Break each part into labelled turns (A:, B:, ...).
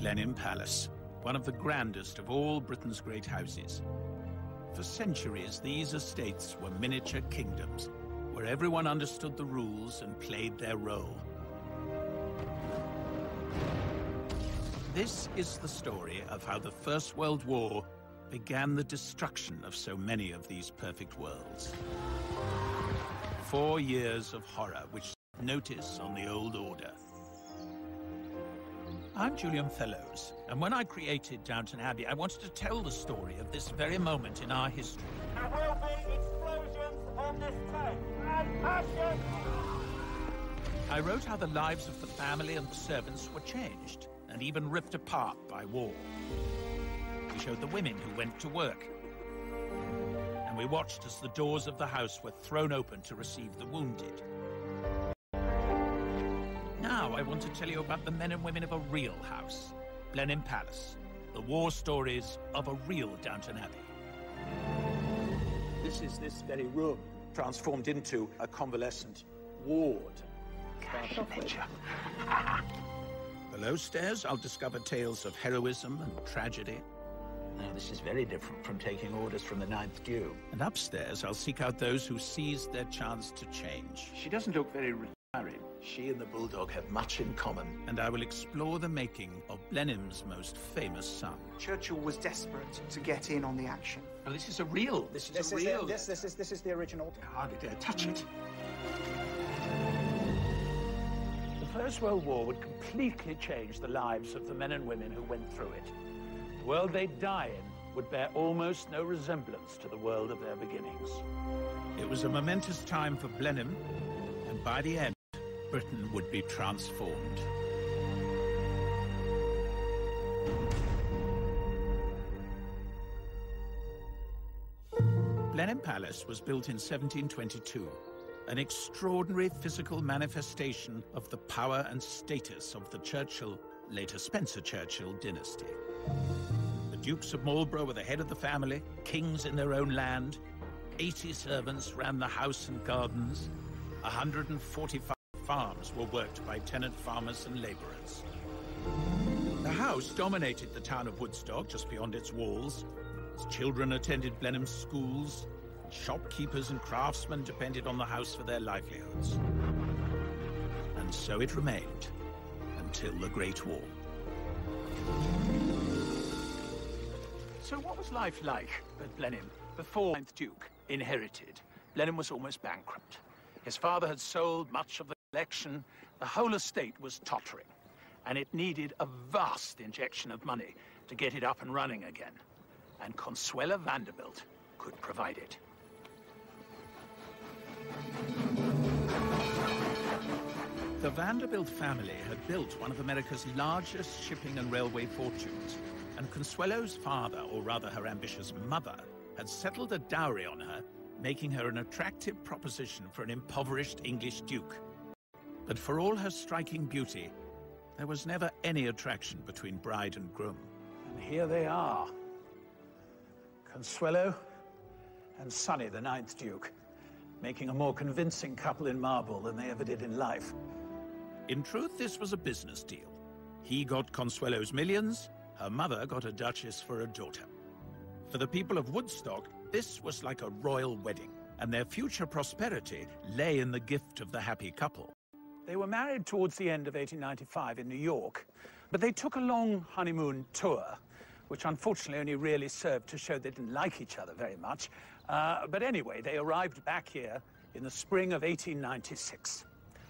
A: Blenheim Palace, one of the grandest of all Britain's great houses. For centuries, these estates were miniature kingdoms, where everyone understood the rules and played their role. This is the story of how the First World War began the destruction of so many of these perfect worlds. 4 years of horror which notice on the old order. I'm Julian Fellows, and when I created Downton Abbey, I wanted to tell the story of this very moment in our history.
B: There will be explosions on this tape, and passion!
A: I wrote how the lives of the family and the servants were changed, and even ripped apart by war. We showed the women who went to work, and we watched as the doors of the house were thrown open to receive the wounded. Now I want to tell you about the men and women of a real house, Blenheim Palace, the war stories of a real Downton Abbey. This is this very room, transformed into a convalescent ward. Below stairs, I'll discover tales of heroism and tragedy. Now, this is very different from taking orders from the Ninth Duke. And upstairs, I'll seek out those who seized their chance to change. She doesn't look very retiring. She and the Bulldog have much in common. And I will explore the making of Blenheim's most famous son.
C: Churchill was desperate to get in on the action.
A: Well, this is a real. This is real.
C: This is the original.
A: I hardly dare touch it. The First World War would completely change the lives of the men and women who went through it. The world they'd die in would bear almost no resemblance to the world of their beginnings. It was a momentous time for Blenheim, and by the end, Britain would be transformed. Blenheim Palace was built in 1722, an extraordinary physical manifestation of the power and status of the Churchill, later Spencer Churchill, dynasty. The Dukes of Marlborough were the head of the family, kings in their own land. 80 servants ran the house and gardens. 145 farms were worked by tenant farmers and labourers. The house dominated the town of Woodstock, just beyond its walls. Its children attended Blenheim schools. Shopkeepers and craftsmen depended on the house for their livelihoods. And so it remained until the Great War. So what was life like at Blenheim before the 9th Duke inherited? Blenheim was almost bankrupt. His father had sold much of the collection. The whole estate was tottering, and it needed a vast injection of money to get it up and running again. And Consuela Vanderbilt could provide it. The Vanderbilt family had built one of America's largest shipping and railway fortunes, and Consuelo's father, or rather her ambitious mother, had settled a dowry on her, making her an attractive proposition for an impoverished English duke. But for all her striking beauty, there was never any attraction between bride and groom. And here they are, Consuelo and Sonny, the 9th Duke, making a more convincing couple in marble than they ever did in life. In truth, this was a business deal. He got Consuelo's millions, her mother got a duchess for a daughter. For the people of Woodstock, this was like a royal wedding, and their future prosperity lay in the gift of the happy couple. They were married towards the end of 1895 in New York, but they took a long honeymoon tour, which unfortunately only really served to show they didn't like each other very much. But anyway, they arrived back here in the spring of 1896.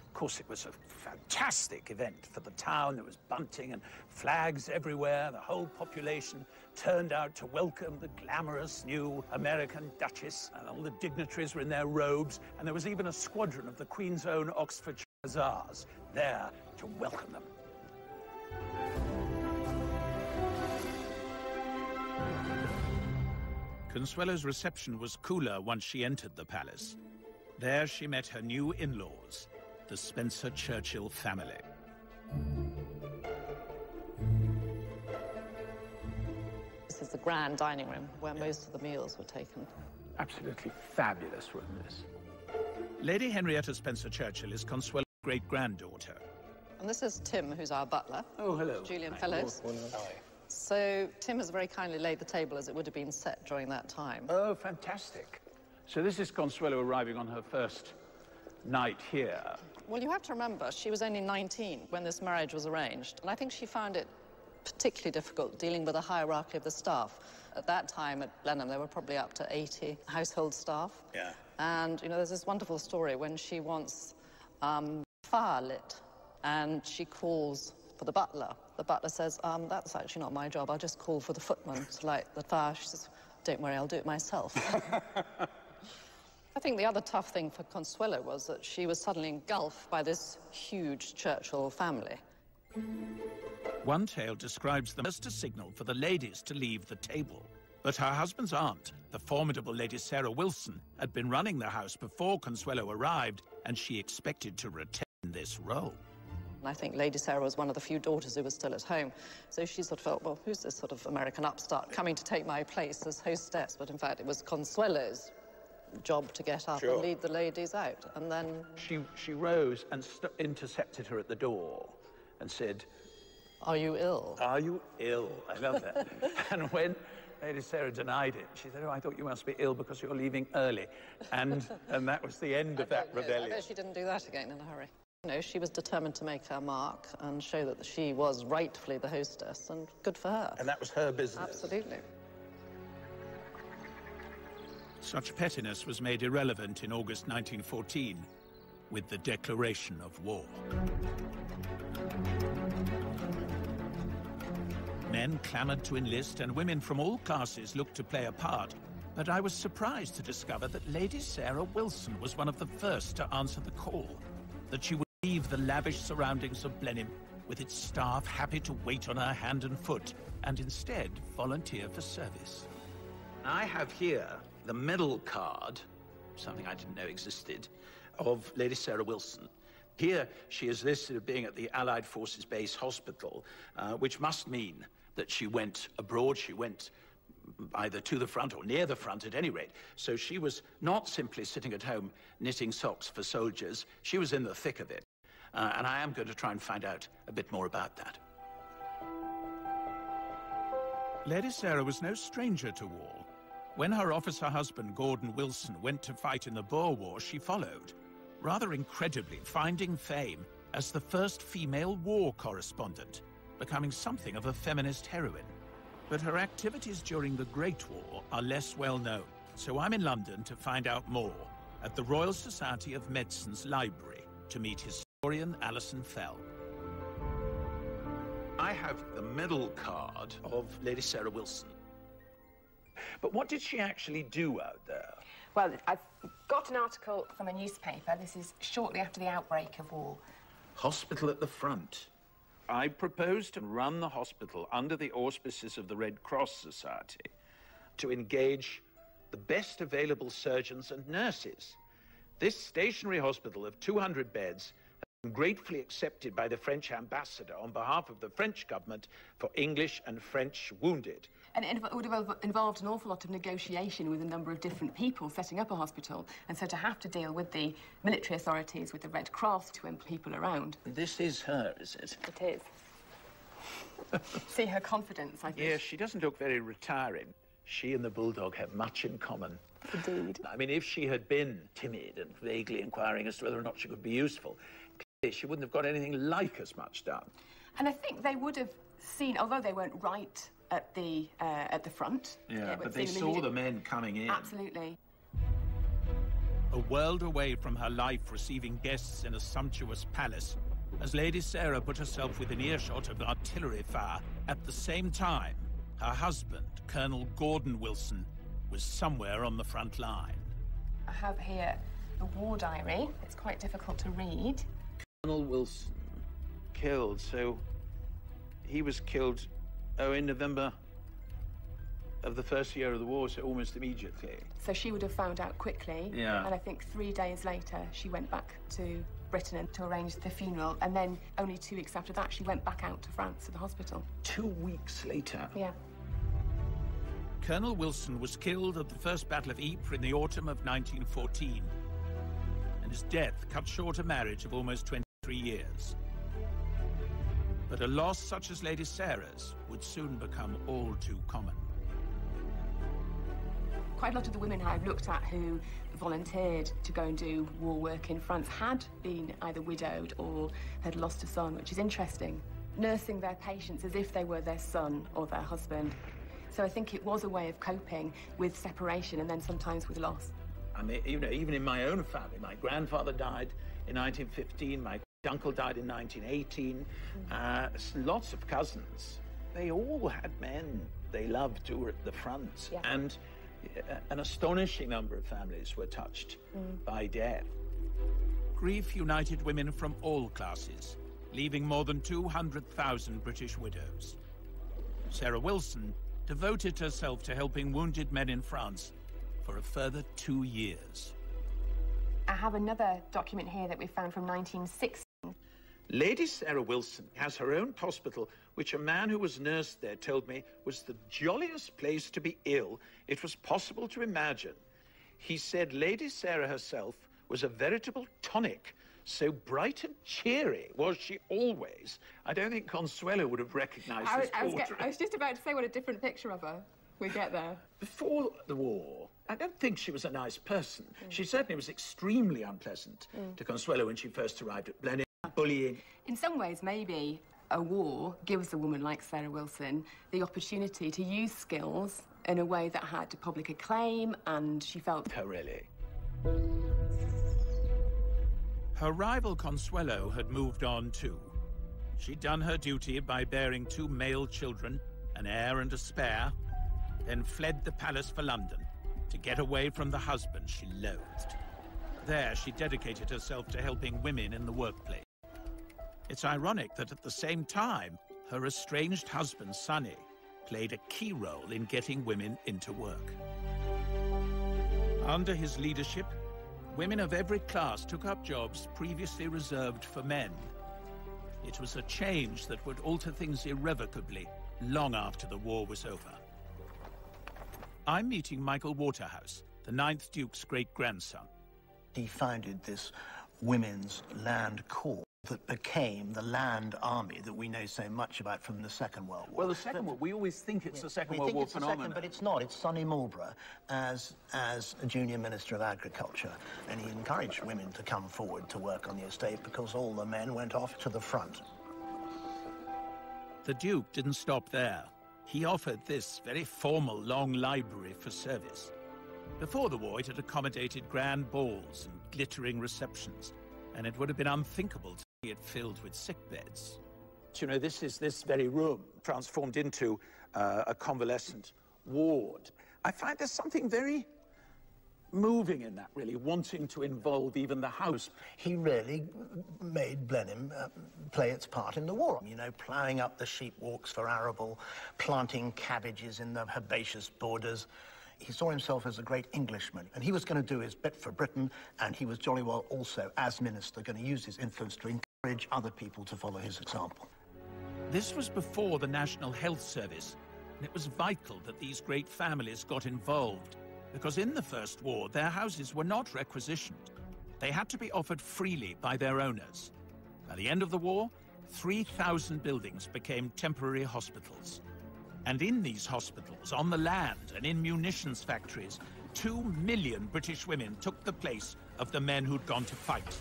A: Of course, it was a fantastic event for the town. There was bunting and flags everywhere. The whole population turned out to welcome the glamorous new American Duchess, and all the dignitaries were in their robes, and there was even a squadron of the Queen's own Oxfordshire Hussars there to welcome them. Consuelo's reception was cooler once she entered the palace. There she met her new in-laws, the Spencer Churchill family.
D: This is the grand dining room where most of the meals were taken.
A: Absolutely fabulous room, this. Lady Henrietta Spencer Churchill is Consuelo's great-granddaughter.
D: And this is Tim, who's our butler.
A: Oh, hello.
D: Julian Fellows. So Tim has very kindly laid the table as it would have been set during that time.
A: Oh, fantastic. So this is Consuelo arriving on her first night here.
D: Well, you have to remember, she was only 19 when this marriage was arranged, and I think she found it particularly difficult dealing with the hierarchy of the staff. At that time at Blenheim, there were probably up to 80 household staff.
A: Yeah.
D: And, you know, there's this wonderful story when she wants fire lit, and she calls for the butler. The butler says, that's actually not my job, I'll just call for the footman to light the fire. She says, don't worry, I'll do it myself. I think the other tough thing for Consuelo was that she was suddenly engulfed by this huge Churchill family.
A: One tale describes them as a signal for the ladies to leave the table. But her husband's aunt, the formidable Lady Sarah Wilson, had been running the house before Consuelo arrived, and she expected to retain this role.
D: And I think Lady Sarah was one of the few daughters who was still at home. So she sort of felt, well, who's this sort of American upstart coming to take my place as hostess? But in fact, it was Consuelo's job to get up and lead the ladies out. And then
A: She rose and intercepted her at the door and said,
D: are you ill?
A: are you ill? I love that. And when Lady Sarah denied it, she said, oh, I thought you must be ill because you're leaving early. And that was the end of that rebellion.
D: I bet she didn't do that again in a hurry. You know, she was determined to make her mark and show that she was rightfully the hostess, and good for her.
A: And that was her business.
D: Absolutely.
A: Such pettiness was made irrelevant in August 1914 with the declaration of war. Men clamoured to enlist, and women from all classes looked to play a part. But I was surprised to discover that Lady Sarah Wilson was one of the first to answer the call, that she would leave the lavish surroundings of Blenheim with its staff happy to wait on her hand and foot, and instead volunteer for service. I have here the medal card, something I didn't know existed, of Lady Sarah Wilson. Here she is listed as being at the Allied Forces Base Hospital, which must mean that she went abroad. She went either to the front or near the front at any rate. So she was not simply sitting at home knitting socks for soldiers. She was in the thick of it. And I am going to try and find out a bit more about that. Lady Sarah was no stranger to war. When her officer husband, Gordon Wilson, went to fight in the Boer War, she followed, rather incredibly finding fame as the first female war correspondent, becoming something of a feminist heroine. But her activities during the Great War are less well known, so I'm in London to find out more at the Royal Society of Medicine's library to meet historian Alison Fell. I have the medal card of Lady Sarah Wilson. But what did she actually do out there?
E: Well, I've got an article from a newspaper. This is shortly after the outbreak of war.
A: Hospital at the front. I propose to run the hospital under the auspices of the Red Cross Society to engage the best available surgeons and nurses. This stationary hospital of 200 beds has been gratefully accepted by the French ambassador on behalf of the French government for English and French wounded.
E: And it would have involved an awful lot of negotiation with a number of different people setting up a hospital. And so to have to deal with the military authorities, with the Red Cross, to employ people around.
A: This is her, is it?
E: It is. See her confidence, I think.
A: Yes, she doesn't look very retiring. She and the bulldog have much in common.
E: Indeed.
A: I mean, if she had been timid and vaguely inquiring as to whether or not she could be useful, clearly she wouldn't have got anything like as much done.
E: And I think they would have seen, although they weren't right at the front.
A: Yeah, but they saw the men coming in.
E: Absolutely.
A: A world away from her life receiving guests in a sumptuous palace, as Lady Sarah put herself within earshot of artillery fire, at the same time, her husband, Colonel Gordon Wilson, was somewhere on the front line.
E: I have here the war diary. It's quite difficult to read.
A: Colonel Wilson, killed, so he was killed, in November of the first year of the war, so almost immediately.
E: So she would have found out quickly.
A: Yeah.
E: And I think 3 days later, she went back to Britain and to arrange the funeral. And then only 2 weeks after that, she went back out to France to the hospital.
A: 2 weeks later?
E: Yeah.
A: Colonel Wilson was killed at the First Battle of Ypres in the autumn of 1914. And his death cut short a marriage of almost 23 years. But a loss such as Lady Sarah's would soon become all too common.
E: Quite a lot of the women I've looked at who volunteered to go and do war work in France had been either widowed or had lost a son, which is interesting. Nursing their patients as if they were their son or their husband. So I think it was a way of coping with separation and then sometimes with loss.
A: I mean, you know, even in my own family, my grandfather died in 1915, my uncle died in 1918, lots of cousins. They all had men they loved who were at the front.
E: Yeah.
A: And an astonishing number of families were touched by death. Grief united women from all classes, leaving more than 200,000 British widows. Sarah Wilson devoted herself to helping wounded men in France for a further 2 years.
E: I have another document here that we found from 1960.
A: Lady Sarah Wilson has her own hospital, which a man who was nursed there told me was the jolliest place to be ill it was possible to imagine. He said Lady Sarah herself was a veritable tonic. So bright and cheery was she always. I don't think Consuelo would have recognized this portrait.
E: I was just about to say what a different picture of her. We get there.
A: Before the war, I don't think she was a nice person. She certainly was extremely unpleasant to Consuelo when she first arrived at Blenheim, bullying.
E: In some ways, maybe a war gives a woman like Sarah Wilson the opportunity to use skills in a way that had public acclaim, and she felt...
A: Her, really. Her rival Consuelo had moved on too. She'd done her duty by bearing 2 male children, an heir and a spare, then fled the palace for London to get away from the husband she loathed. There, she dedicated herself to helping women in the workplace. It's ironic that at the same time, her estranged husband, Sonny, played a key role in getting women into work. Under his leadership, women of every class took up jobs previously reserved for men. It was a change that would alter things irrevocably long after the war was over. I'm meeting Michael Waterhouse, the 9th Duke's great-grandson.
F: He founded this women's land corps that became the land army that we know so much about from the Second World War.
A: Well, the Second World, we always think it's the Second World War phenomenon.
F: But it's not. It's Sonny Marlborough as a junior Minister of Agriculture, and he encouraged women to come forward to work on the estate because all the men went off to the front.
A: The Duke didn't stop there. He offered this very formal long library for service. Before the war, it had accommodated grand balls and glittering receptions, and it would have been unthinkable to see it filled with sickbeds. You know, this very room transformed into a convalescent ward. I find there's something very moving in that, really, wanting to involve even the house.
F: He really made Blenheim play its part in the war. You know, ploughing up the sheep walks for arable, planting cabbages in the herbaceous borders. He saw himself as a great Englishman, and he was going to do his bit for Britain, and he was jolly well also, as minister, going to use his influence to encourage other people to follow his example.
A: This was before the National Health Service, and it was vital that these great families got involved, because in the First War, their houses were not requisitioned. They had to be offered freely by their owners. By the end of the war, 3,000 buildings became temporary hospitals. And in these hospitals, on the land and in munitions factories, 2 million British women took the place of the men who'd gone to fight.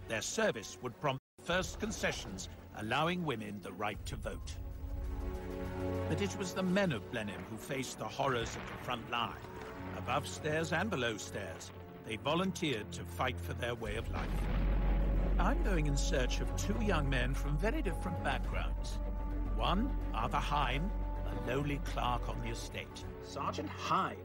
A: Their service would prompt the first concessions, allowing women the right to vote. But it was the men of Blenheim who faced the horrors of the front line. Above stairs and below stairs, they volunteered to fight for their way of life. I'm going in search of 2 young men from very different backgrounds. One, Arthur Hine, a lowly clerk on the estate. Sergeant Hine,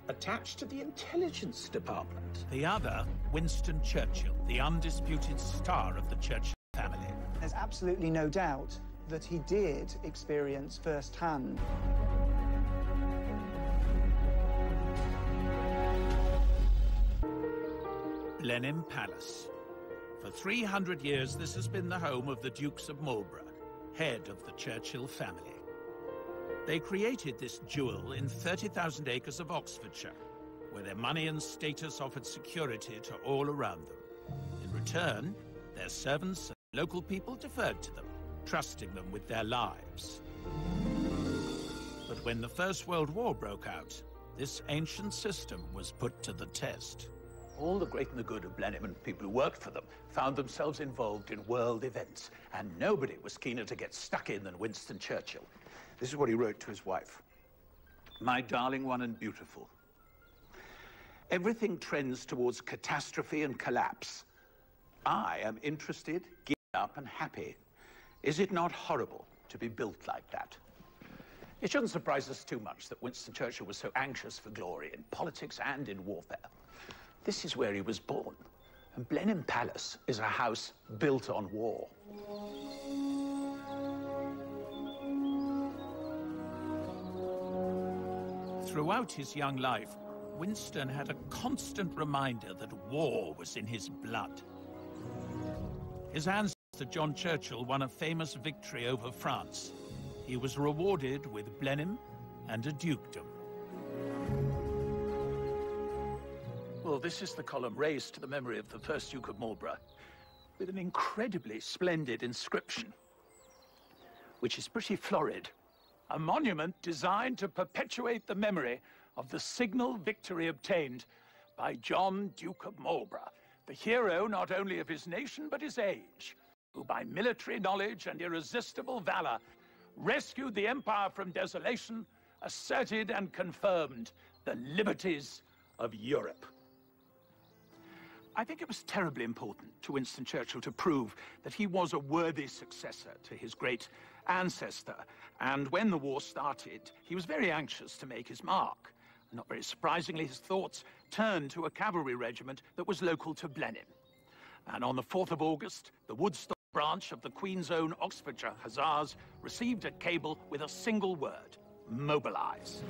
A: attached to the intelligence department. The other, Winston Churchill, the undisputed star of the Churchill family.
C: There's absolutely no doubt that he did experience firsthand
A: Blenheim Palace. For 300 years, this has been the home of the Dukes of Marlborough, head of the Churchill family. They created this jewel in 30,000 acres of Oxfordshire, where their money and status offered security to all around them. In return, their servants and local people deferred to them. trusting them with their lives. But when the First World War broke out, this ancient system was put to the test.
G: All the great and the good of Blenheim and people who worked for them found themselves involved in world events, and nobody was keener to get stuck in than Winston Churchill. This is what he wrote to his wife. My darling one and beautiful, everything trends towards catastrophe and collapse. I am interested, geared up, and happy. Is it not horrible to be built like that? It shouldn't surprise us too much that Winston Churchill was so anxious for glory in politics and in warfare. This is where he was born, and Blenheim Palace is a house built on war.
A: Throughout his young life, Winston had a constant reminder that war was in his blood. His ancestor John Churchill won a famous victory over France. He was rewarded with Blenheim and a dukedom.
G: Well, this is the column raised to the memory of the first Duke of Marlborough, with an incredibly splendid inscription, which is pretty florid. A monument designed to perpetuate the memory of the signal victory obtained by John, Duke of Marlborough, the hero not only of his nation but his age, who by military knowledge and irresistible valor rescued the empire from desolation, asserted and confirmed the liberties of Europe. I think it was terribly important to Winston Churchill to prove that he was a worthy successor to his great ancestor. And when the war started, he was very anxious to make his mark. Not very surprisingly, his thoughts turned to a cavalry regiment that was local to Blenheim. And on the 4th of August, the Woodstock branch of the Queen's Own Oxfordshire Hussars received a cable with a single word: mobilize.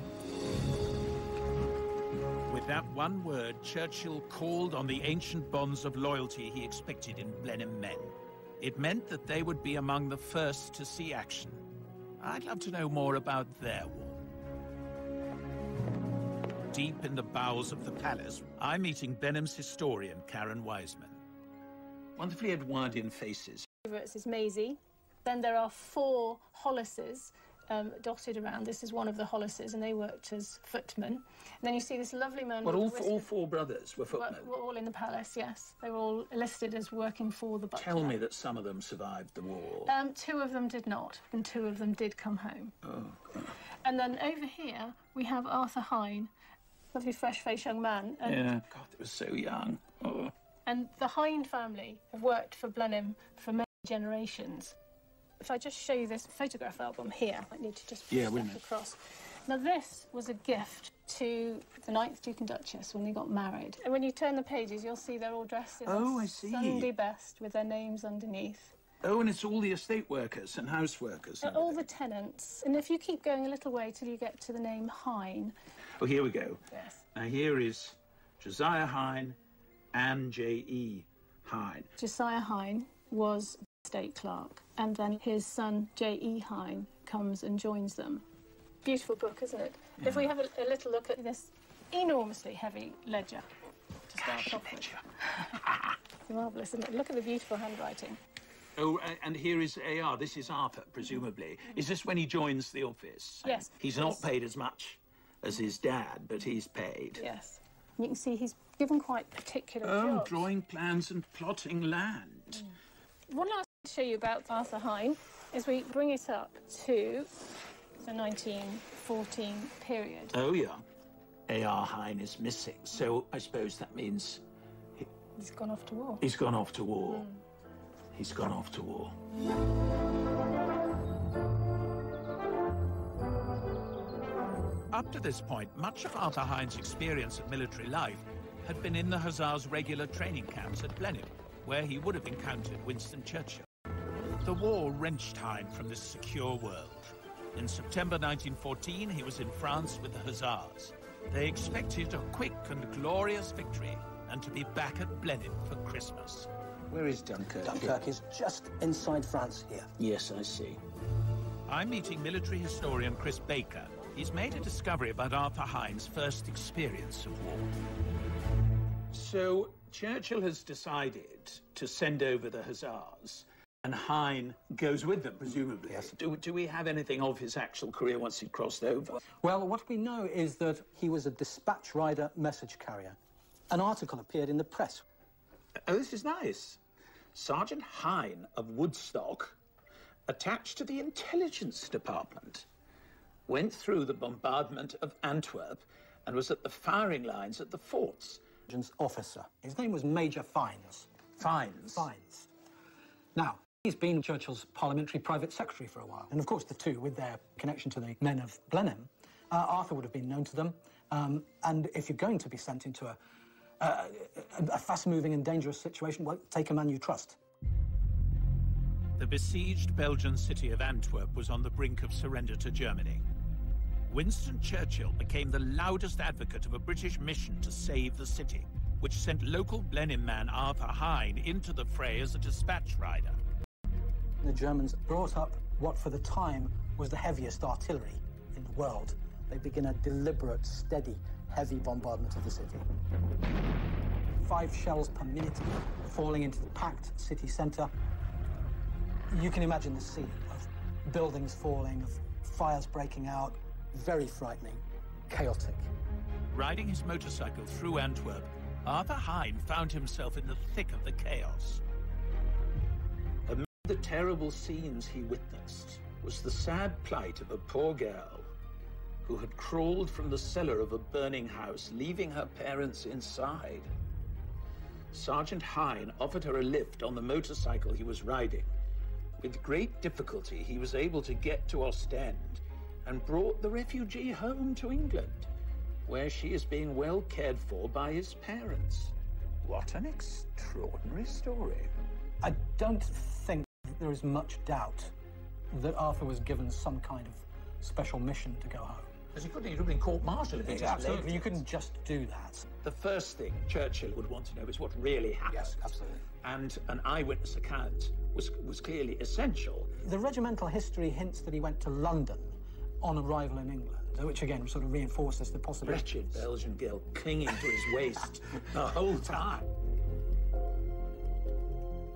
A: With that one word, Churchill called on the ancient bonds of loyalty he expected in Blenheim men. It meant that they would be among the first to see action. I'd love to know more about their war. Deep in the bowels of the palace, I'm meeting Blenheim's historian, Karen Wiseman. Wonderfully Edwardian faces.
H: This is Maisie. Then there are 4 Hollises dotted around. This is one of the Hollises, and they worked as footmen. And then you see this lovely man.
G: But all 4 brothers were footmen?
H: Were all in the palace, yes. They were all listed as working for the butler.
G: Tell me that some of them survived the war.
H: 2 of them did not, and 2 of them did come home.
G: Oh, God.
H: And then over here, we have Arthur Hine, lovely fresh-faced young man. And
G: yeah, God, they were so young. Oh.
H: And the Hine family have worked for Blenheim for many generations. If I just show you this photograph album here, I need to just put it across. Now, this was a gift to the 9th Duke and Duchess when they got married. And when you turn the pages, you'll see they're all dressed in Sunday best with their names underneath.
G: Oh, and it's all the estate workers and house workers.
H: And all the tenants. And if you keep going a little way till you get to the name Hine.
G: Oh, here we go.
H: Yes.
G: Now, here is Josiah Hine and J.E. Hine.
H: Josiah Hine was estate clerk, and then his son J.E. Hine comes and joins them. Beautiful book, isn't it? Yeah. If we have a little look at this enormously heavy ledger to start off with. It's marvellous, isn't it? Look at the beautiful handwriting.
G: Oh, and here is A.R. This is Arthur, presumably. Is this when he joins the office?
H: Yes.
G: He's not paid as much as his dad, but he's paid.
H: Yes. And you can see he's given quite particular jobs.
G: Drawing plans and plotting land.
H: One last thing to show you about Arthur Hine is we bring it up to the 1914 period.
G: Oh, yeah. A.R. Hine is missing, so I suppose that means...
H: He's gone off to war.
G: He's gone off to war. He's gone off to war.
A: Up to this point, much of Arthur Hine's experience of military life had been in the Hussars' regular training camps at Blenheim, where he would have encountered Winston Churchill. The war wrenched Hine from this secure world. In September 1914, he was in France with the Hussars. They expected a quick and glorious victory and to be back at Blenheim for Christmas.
G: Where is Dunkirk?
I: Dunkirk is just inside France here.
G: Yes, I see.
A: I'm meeting military historian Chris Baker. He's made a discovery about Arthur Hine's first experience of war.
G: So Churchill has decided to send over the Hussars, And Hine goes with them, presumably.
I: Yes.
G: Do we have anything of his actual career once he'd crossed over?
I: Well, what we know is that he was a dispatch rider message carrier. An article appeared in the press.
G: Oh, this is nice. Sergeant Hine of Woodstock, attached to the intelligence department, went through the bombardment of Antwerp and was at the firing lines at the forts.
I: Officer. His name was Major Fines.
G: Fines?
I: Fines. Now, he's been Churchill's parliamentary private secretary for a while. And of course, the two, with their connection to the men of Blenheim, Arthur would have been known to them. And if you're going to be sent into a fast-moving and dangerous situation, well, take a man you trust.
A: The besieged Belgian city of Antwerp was on the brink of surrender to Germany. Winston Churchill became the loudest advocate of a British mission to save the city, which sent local Blenheim man Arthur Hine into the fray as a dispatch rider.
I: The Germans brought up what for the time was the heaviest artillery in the world. They begin a deliberate, steady, heavy bombardment of the city. 5 shells per minute falling into the packed city centre. You can imagine the scene of buildings falling, of fires breaking out. Very frightening, chaotic.
A: Riding his motorcycle through Antwerp, Arthur Hine found himself in the thick of the chaos.
G: Amid the terrible scenes he witnessed was the sad plight of a poor girl who had crawled from the cellar of a burning house, leaving her parents inside. Sergeant Hine offered her a lift on the motorcycle he was riding. With great difficulty, he was able to get to Ostend and brought the refugee home to England, where she is being well cared for by his parents.
A: What an extraordinary story.
I: I don't think there is much doubt that Arthur was given some kind of special mission to go home.
G: Because he couldn't have been court-martialed if he just
I: Absolutely,
G: left.
I: you couldn't just do that.
G: The first thing Churchill would want to know is what really happened.
I: Yes, absolutely.
G: And an eyewitness account was clearly essential.
I: The regimental history hints that he went to London on arrival in England, which again sort of reinforces the possibility.
G: Wretched Belgian girl clinging to his waist the whole time.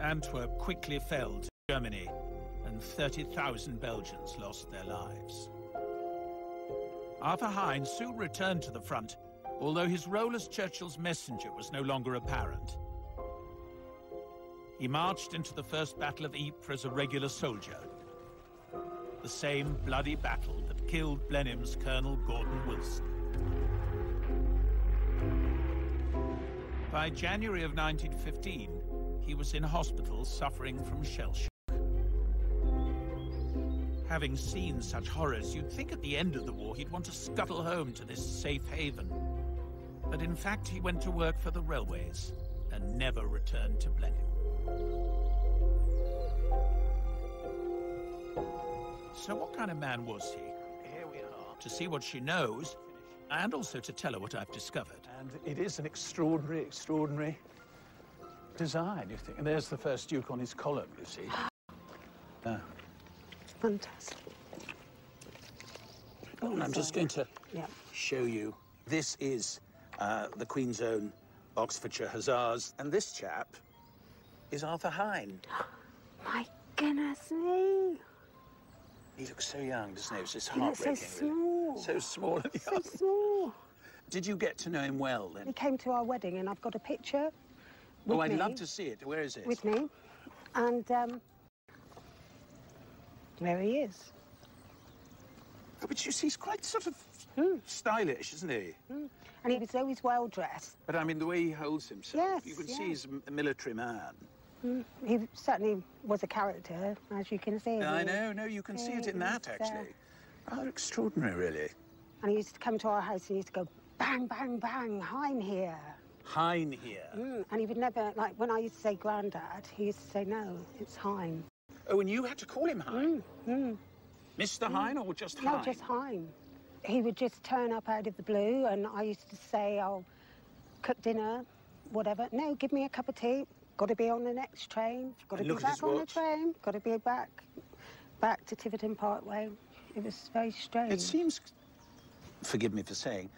A: Antwerp quickly fell to Germany, and 30,000 Belgians lost their lives. Arthur Hine soon returned to the front, although his role as Churchill's messenger was no longer apparent. He marched into the First Battle of Ypres as a regular soldier, the same bloody battle that killed Blenheim's Colonel Gordon Wilson. By January of 1915, he was in hospital suffering from shell shock. Having seen such horrors, you'd think at the end of the war he'd want to scuttle home to this safe haven. But in fact, he went to work for the railways and never returned to Blenheim. So what kind of man was he?
G: Here we are.
A: To see what she knows, and also to tell her what I've discovered.
G: And it is an extraordinary, extraordinary design, you think. And there's the first Duke on his column, you see.
J: Fantastic.
G: Oh, I'm just going to show you. This is the Queen's Own Oxfordshire Hussars, and this chap is Arthur Hine.
J: My goodness me.
G: He looks so young, doesn't he? It's just
J: He looks so
G: heartbreaking.
J: small.
G: Really. So small and young.
J: So small.
G: Did you get to know him well, then?
J: He came to our wedding, and I've got a picture with
G: I'd
J: me,
G: love to see it. Where is it?
J: with me. And there he is.
G: Oh, but you see, he's quite sort of stylish, isn't he?
J: And he was always well dressed.
G: But I mean, the way he holds himself,
J: Yes,
G: you can see
J: yes.
G: he's a military man.
J: He certainly was a character, as you can see.
G: I know, no, you can see it in that, actually. Rather extraordinary, really.
J: And he used to come to our house and he used to go, bang, bang, bang, Hine here.
G: Hine here.
J: And he would never, like, when I used to say Grandad, he used to say, no, it's Hine.
G: Oh, and you had to call him Hine? Mr. Hine or just Hine?
J: No, just Hine. He would just turn up out of the blue, and I used to say, I'll cook dinner, whatever. No, give me a cup of tea. Got to be on the next train. Got to be back on the train. Got to be back to Tiverton Parkway. It was very strange.
G: It seems, forgive me for saying,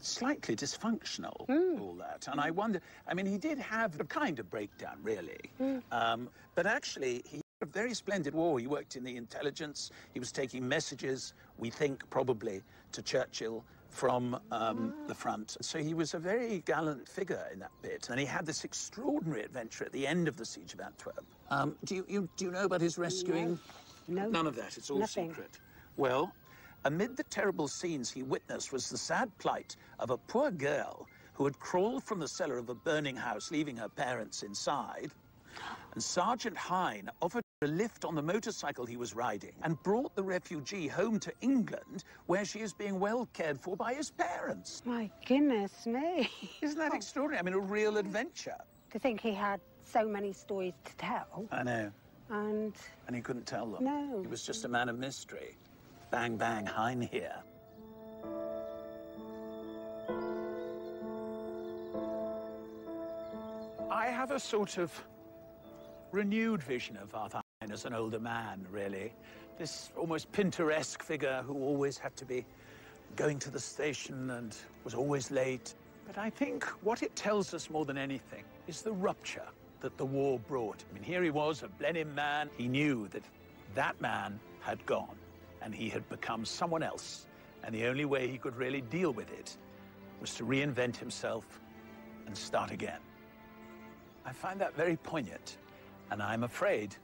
G: slightly dysfunctional, all that. And I wonder, I mean, he did have a kind of breakdown, really. But actually, he
A: a very splendid war. He worked in the intelligence. He was taking messages, we think, probably, to Churchill from the front. So he was a very gallant figure in that bit. And he had this extraordinary adventure at the end of the siege of Antwerp. Do you know about his rescuing?
J: No.
A: None of that. It's all
J: Nothing.
A: secret. Well, amid the terrible scenes he witnessed was the sad plight of a poor girl who had crawled from the cellar of a burning house, leaving her parents inside. And Sergeant Hine offered her a lift on the motorcycle he was riding and brought the refugee home to England, where she is being well cared for by his parents.
J: My goodness me.
A: Isn't that extraordinary? I mean, a real adventure.
J: To think he had so many stories to tell.
A: I know.
J: And
A: he couldn't tell them.
J: No.
A: He was just a man of mystery. Bang, bang, Hine here. I have a sort of renewed vision of Arthur Hine as an older man, really. This almost Pinteresque figure who always had to be going to the station and was always late. But I think what it tells us more than anything is the rupture that the war brought. I mean, here he was, a Blenheim man. He knew that that man had gone and he had become someone else. And the only way he could really deal with it was to reinvent himself and start again. I find that very poignant. And I'm afraid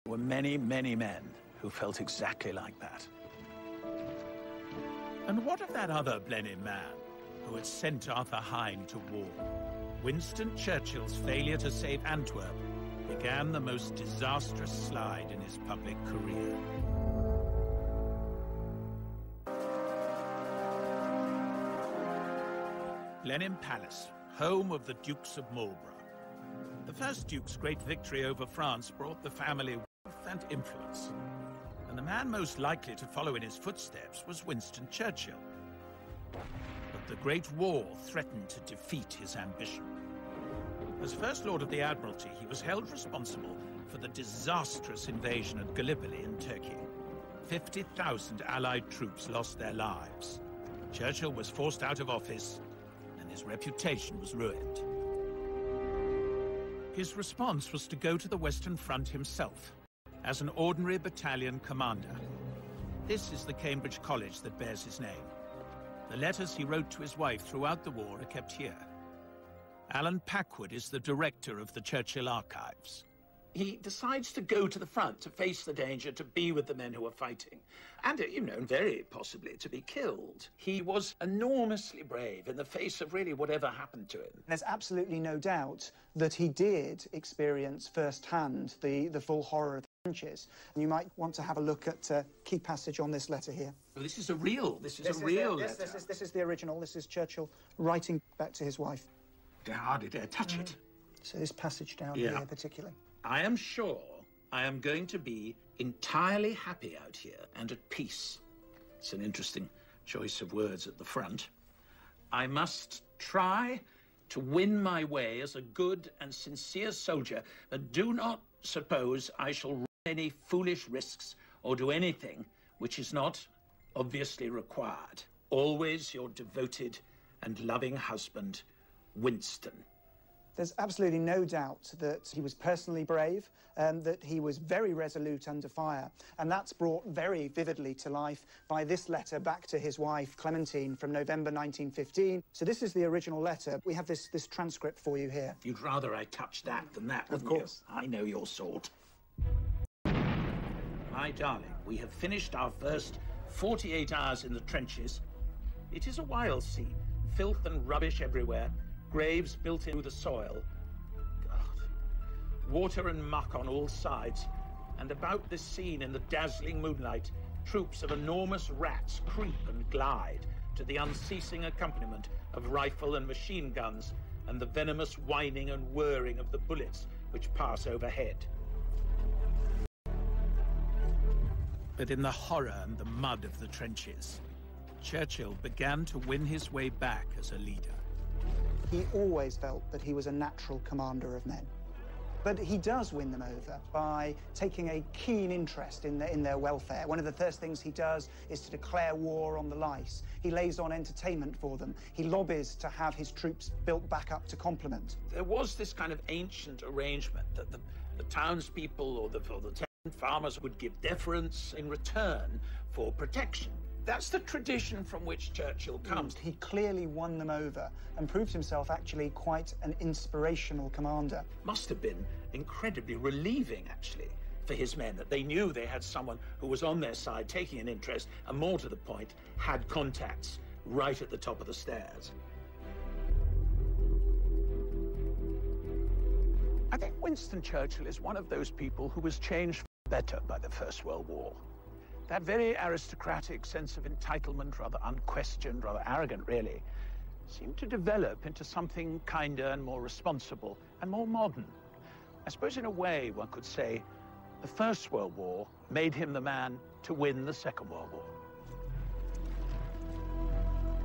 A: there were many, many men who felt exactly like that. And what of that other Blenheim man who had sent Arthur Hine to war? Winston Churchill's failure to save Antwerp began the most disastrous slide in his public career. Blenheim Palace, home of the Dukes of Marlborough. The first Duke's great victory over France brought the family wealth and influence. And the man most likely to follow in his footsteps was Winston Churchill. But the Great War threatened to defeat his ambition. As First Lord of the Admiralty, he was held responsible for the disastrous invasion at Gallipoli in Turkey. 50,000 Allied troops lost their lives. Churchill was forced out of office, and his reputation was ruined. His response was to go to the Western Front himself, as an ordinary battalion commander. This is the Cambridge College that bears his name. The letters he wrote to his wife throughout the war are kept here. Alan Packwood is the director of the Churchill Archives. He decides to go to the front, to face the danger, to be with the men who are fighting. And, you know, very possibly to be killed. He was enormously brave in the face of really whatever happened to him.
C: There's absolutely no doubt that he did experience firsthand the full horror of the trenches. And you might want to have a look at a key passage on this letter here.
A: Oh, this is a real letter.
C: This is the original. This is Churchill writing back to his wife.
A: I hardly dare touch it.
C: So this passage down here particularly.
A: I am sure I am going to be entirely happy out here and at peace. It's an interesting choice of words at the front. I must try to win my way as a good and sincere soldier, but do not suppose I shall run any foolish risks or do anything which is not obviously required. Always your devoted and loving husband, Winston.
C: There's absolutely no doubt that he was personally brave, that he was very resolute under fire, and that's brought very vividly to life by this letter back to his wife, Clementine, from November 1915. So this is the original letter. We have this transcript for you here.
A: You'd rather I touched that than that, wouldn't
C: you? Of course.
A: I know your sort. My darling, we have finished our first 48 hours in the trenches. It is a wild scene. Filth and rubbish everywhere. Graves built into the soil. God. Water and muck on all sides. And about this scene in the dazzling moonlight, troops of enormous rats creep and glide to the unceasing accompaniment of rifle and machine guns and the venomous whining and whirring of the bullets which pass overhead. But in the horror and the mud of the trenches, Churchill began to win his way back as a leader.
C: He always felt that he was a natural commander of men. But he does win them over by taking a keen interest in their welfare. One of the first things he does is to declare war on the lice. He lays on entertainment for them. He lobbies to have his troops built back up to complement.
A: There was this kind of ancient arrangement that the townspeople or the Farmers would give deference in return for protection. That's the tradition from which Churchill comes.
C: He clearly won them over and proved himself actually quite an inspirational commander.
A: Must have been incredibly relieving, actually, for his men, that they knew they had someone who was on their side, taking an interest, and more to the point, had contacts right at the top of the stairs. I think Winston Churchill is one of those people who was changed for the better by the First World War. That very aristocratic sense of entitlement, rather unquestioned, rather arrogant, really, seemed to develop into something kinder and more responsible and more modern. I suppose in a way one could say the First World War made him the man to win the Second World War.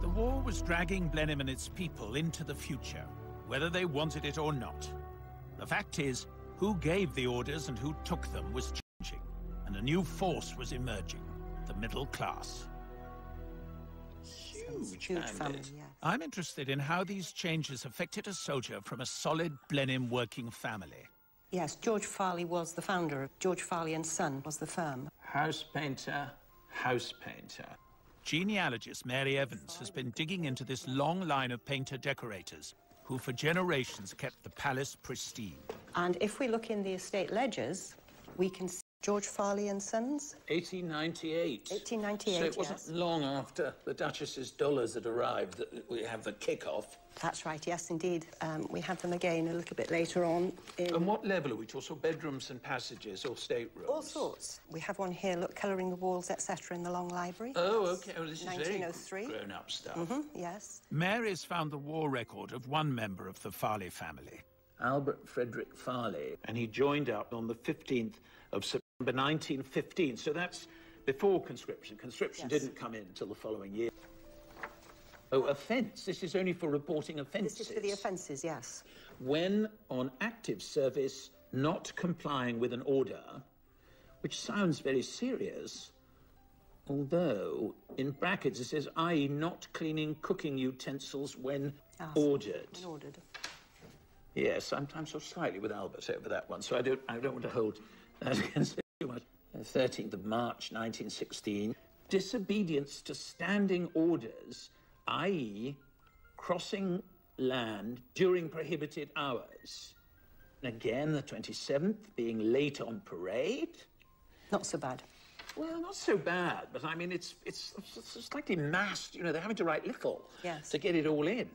A: The war was dragging Blenheim and its people into the future, whether they wanted it or not. The fact is, who gave the orders and who took them was changing, and a new force was emerging, the middle class. Huge family, yes. I'm interested in how these changes affected a soldier from a solid Blenheim working family.
K: Yes, George Farley was the founder. George Farley and Son was the firm.
A: House painter, house painter. Genealogist Mary Evans has been digging into this long line of painter-decorators who for generations kept the palace pristine.
K: And if we look in the estate ledgers, we can see George Farley and Sons.
A: 1898.
K: 1898,
A: so it wasn't long after the Duchess's dollars had arrived that we have the kick-off.
K: That's right, yes, indeed. We have them again a little bit later on.
A: And what level are we talking? So bedrooms and passages or staterooms?
K: All sorts. We have one here, look, colouring the walls, etc., in the long library.
A: Oh, OK. Oh, this is
K: 1903.
A: Very grown-up stuff.
K: Yes.
A: Mary's found the war record of one member of the Farley family, Albert Frederick Farley, and he joined up on the 15th of September 1915. So that's before conscription. Conscription didn't come in until the following year. Oh, offence. This is only for reporting offences.
K: This is for the offences, yes.
A: When on active service, not complying with an order, which sounds very serious, although in brackets it says, i.e. not cleaning cooking utensils when ordered.
K: When ordered.
A: Yes, I'm sort of slightly with Albert over that one, so I don't want to hold that against it too much. 13th of March, 1916. Disobedience to standing orders, i.e. crossing land during prohibited hours. And again, the 27th, being late on parade.
K: Not so bad.
A: Well, not so bad, but I mean, it's slightly massed. You know, they're having to write little to get it all in.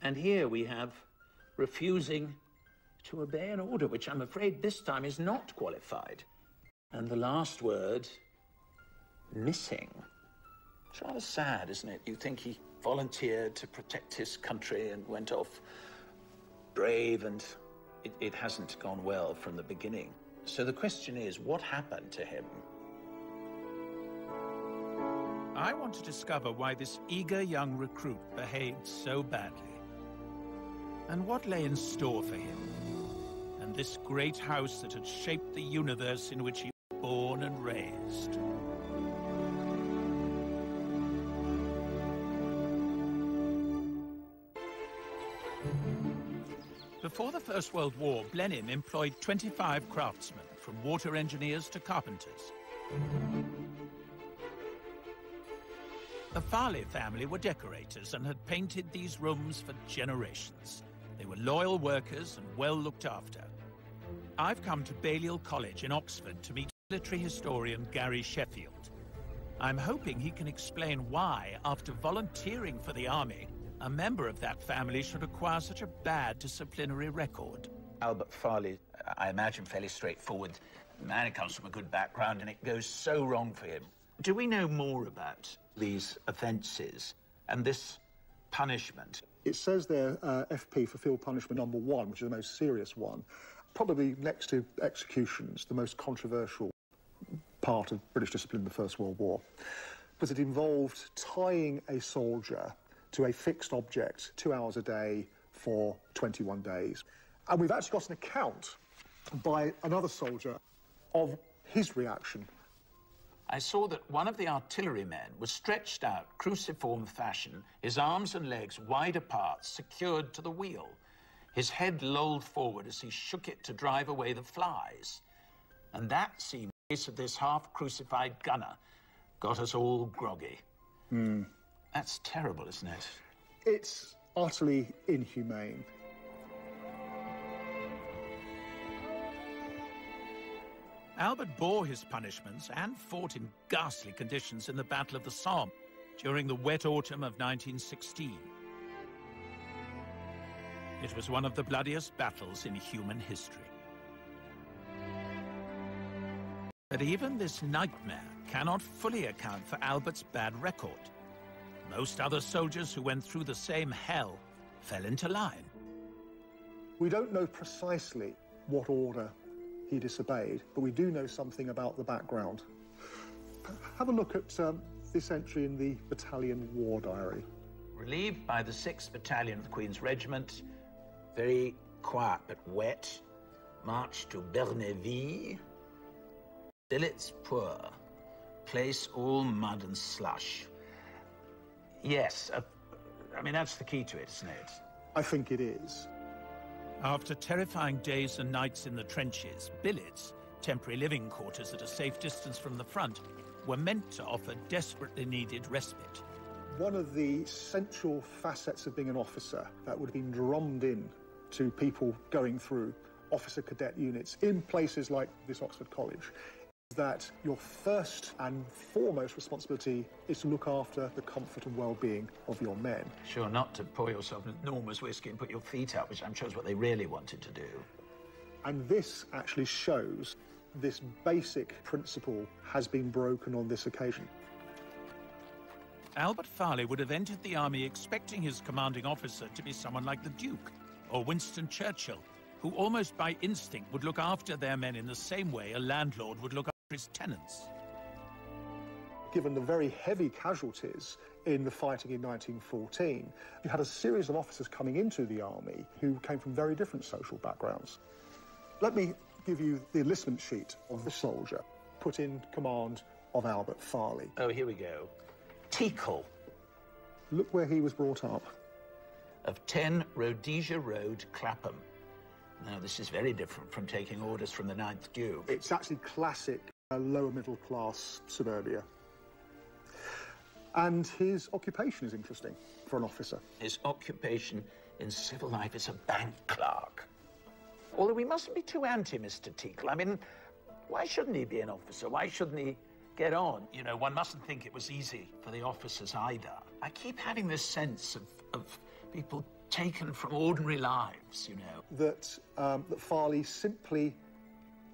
A: And here we have refusing to obey an order, which I'm afraid this time is not qualified. And the last word, missing. It's rather sad, isn't it? You think he volunteered to protect his country and went off brave, and it hasn't gone well from the beginning. So the question is, what happened to him? I want to discover why this eager young recruit behaved so badly, and what lay in store for him, and this great house that had shaped the universe in which he was born and raised. Before the First World War, Blenheim employed 25 craftsmen, from water engineers to carpenters. The Farley family were decorators and had painted these rooms for generations. They were loyal workers and well looked after. I've come to Balliol College in Oxford to meet military historian Gary Sheffield. I'm hoping he can explain why, after volunteering for the army, a member of that family should acquire such a bad disciplinary record. Albert Farley, I imagine fairly straightforward. The man comes from a good background and it goes so wrong for him. Do we know more about these offences and this punishment?
L: It says there, FP for field punishment number 1, which is the most serious one. Probably next to executions, the most controversial part of British discipline in the First World War. Because it involved tying a soldier to a fixed object 2 hours a day for 21 days. And we've actually got an account by another soldier of his reaction.
A: I saw that one of the artillerymen was stretched out, cruciform fashion, his arms and legs wide apart, secured to the wheel. His head lolled forward as he shook it to drive away the flies. And that seemed face of this half-crucified gunner got us all groggy. That's terrible, isn't it?
L: It's utterly inhumane.
A: Albert bore his punishments and fought in ghastly conditions in the Battle of the Somme during the wet autumn of 1916. It was one of the bloodiest battles in human history. But even this nightmare cannot fully account for Albert's bad record. Most other soldiers who went through the same hell fell into line.
L: We don't know precisely what order he disobeyed, but we do know something about the background. Have a look at this entry in the battalion war diary.
A: Relieved by the 6th Battalion of the Queen's Regiment, very quiet but wet, march to Berneville, billets poor, place all mud and slush. Yes, I mean, that's the key to it, isn't it?
L: I think it is.
A: After terrifying days and nights in the trenches, billets, temporary living quarters at a safe distance from the front, were meant to offer desperately needed respite.
L: One of the central facets of being an officer that would have been drummed in to people going through officer cadet units in places like this Oxford College is that your first and foremost responsibility is to look after the comfort and well-being of your men.
A: Sure, not to pour yourself an enormous whiskey and put your feet up, which I'm sure is what they really wanted to do.
L: And this actually shows this basic principle has been broken on this occasion.
A: Albert Farley would have entered the army expecting his commanding officer to be someone like the Duke or Winston Churchill, who almost by instinct would look after their men in the same way a landlord would look after his tenants.
L: Given the very heavy casualties in the fighting in 1914, you had a series of officers coming into the army who came from very different social backgrounds. Let me give you the enlistment sheet of the soldier put in command of Albert Farley.
A: Oh, here we go. Teakle.
L: Look where he was brought up.
A: Of 10 Rhodesia Road, Clapham. Now, this is very different from taking orders from the 9th Duke.
L: It's actually classic lower middle class suburbia. And his occupation is interesting for an officer.
A: His occupation in civil life is a bank clerk. Although we mustn't be too anti Mr. Teakle. I mean, why shouldn't he be an officer? Why shouldn't he get on? You know, one mustn't think it was easy for the officers either. I keep having this sense of people taken from ordinary lives, you know.
L: That Farley simply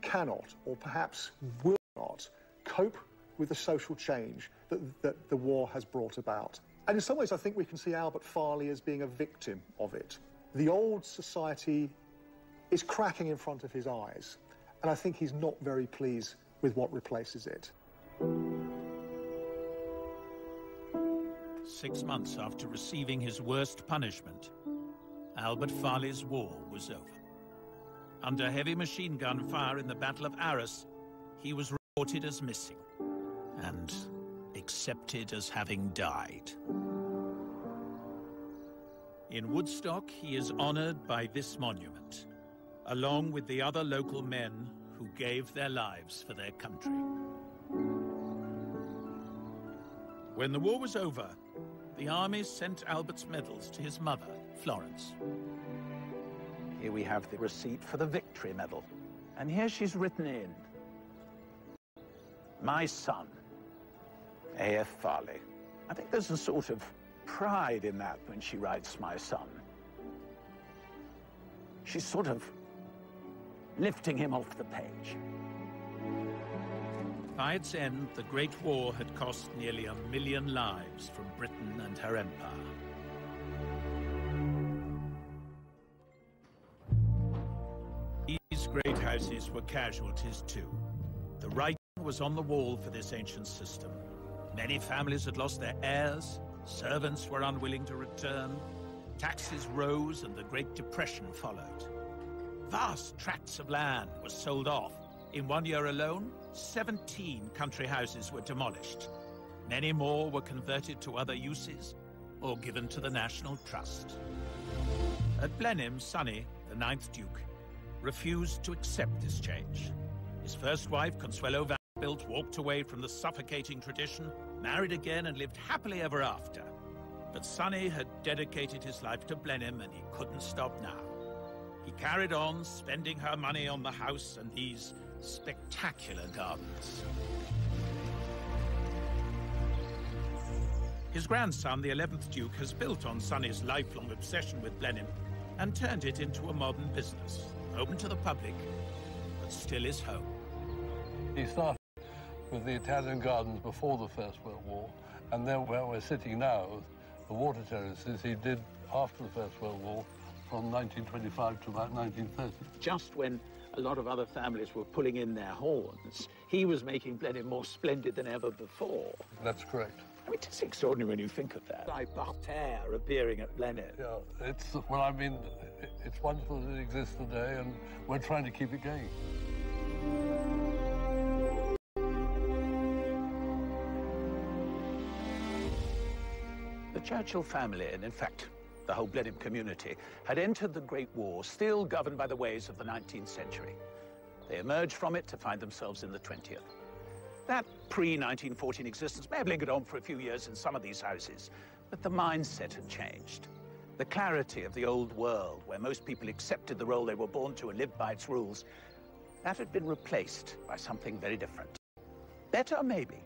L: cannot, or perhaps will not, cope with the social change that the war has brought about. And in some ways, I think we can see Albert Farley as being a victim of it. The old society is cracking in front of his eyes, and I think he's not very pleased with what replaces it.
A: 6 months after receiving his worst punishment, Albert Farley's war was over. Under heavy machine gun fire in the Battle of Arras, he was reported as missing and accepted as having died. In Woodstock, he is honored by this monument, along with the other local men who gave their lives for their country. When the war was over, the army sent Albert's medals to his mother, Florence.
G: Here we have the receipt for the Victory Medal. And here she's written in, "My son, A.F. Farley." I think there's a sort of pride in that when she writes "my son." She's sort of lifting him off the page.
A: By its end, the Great War had cost nearly 1 million lives from Britain and her empire. These great houses were casualties too. The writing was on the wall for this ancient system. Many families had lost their heirs, servants were unwilling to return, taxes rose and the Great Depression followed. Vast tracts of land were sold off. In 1 year alone, 17 country houses were demolished. Many more were converted to other uses or given to the National Trust. At Blenheim, Sonny, the 9th Duke, refused to accept this change. His first wife, Consuelo built walked away from the suffocating tradition, married again and lived happily ever after. But Sonny had dedicated his life to Blenheim and he couldn't stop now. He carried on spending her money on the house and these spectacular gardens. His grandson, the 11th Duke, has built on Sonny's lifelong obsession with Blenheim and turned it into a modern business, open to the public, but still his home.
M: He started with the Italian gardens before the First World War, and then where we're sitting now, the water terraces, he did after the First World War, from 1925 to about 1930.
G: Just when a lot of other families were pulling in their horns, he was making Blenheim more splendid than ever before.
M: That's correct.
G: I mean, it's extraordinary when you think of that. Like parterre appearing at Blenheim.
M: Yeah, well, I mean, it's wonderful that it exists today, and we're trying to keep it going.
G: The Churchill family, and in fact, the whole Blenheim community, had entered the Great War still governed by the ways of the 19th century. They emerged from it to find themselves in the 20th. That pre-1914 existence may have lingered on for a few years in some of these houses, but the mindset had changed. The clarity of the old world, where most people accepted the role they were born to and lived by its rules, that had been replaced by something very different. Better, maybe,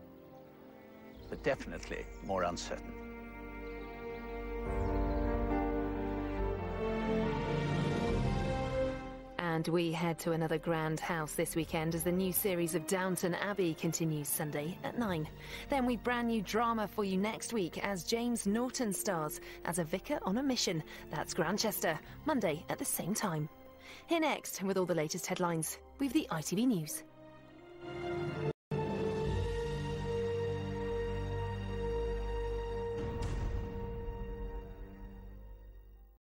G: but definitely more uncertain.
N: And we head to another grand house this weekend as the new series of Downton Abbey continues Sunday at 9. Then we've brand new drama for you next week as James Norton stars as a vicar on a mission. That's Grantchester, Monday at the same time. Here next, with all the latest headlines, we've the ITV News.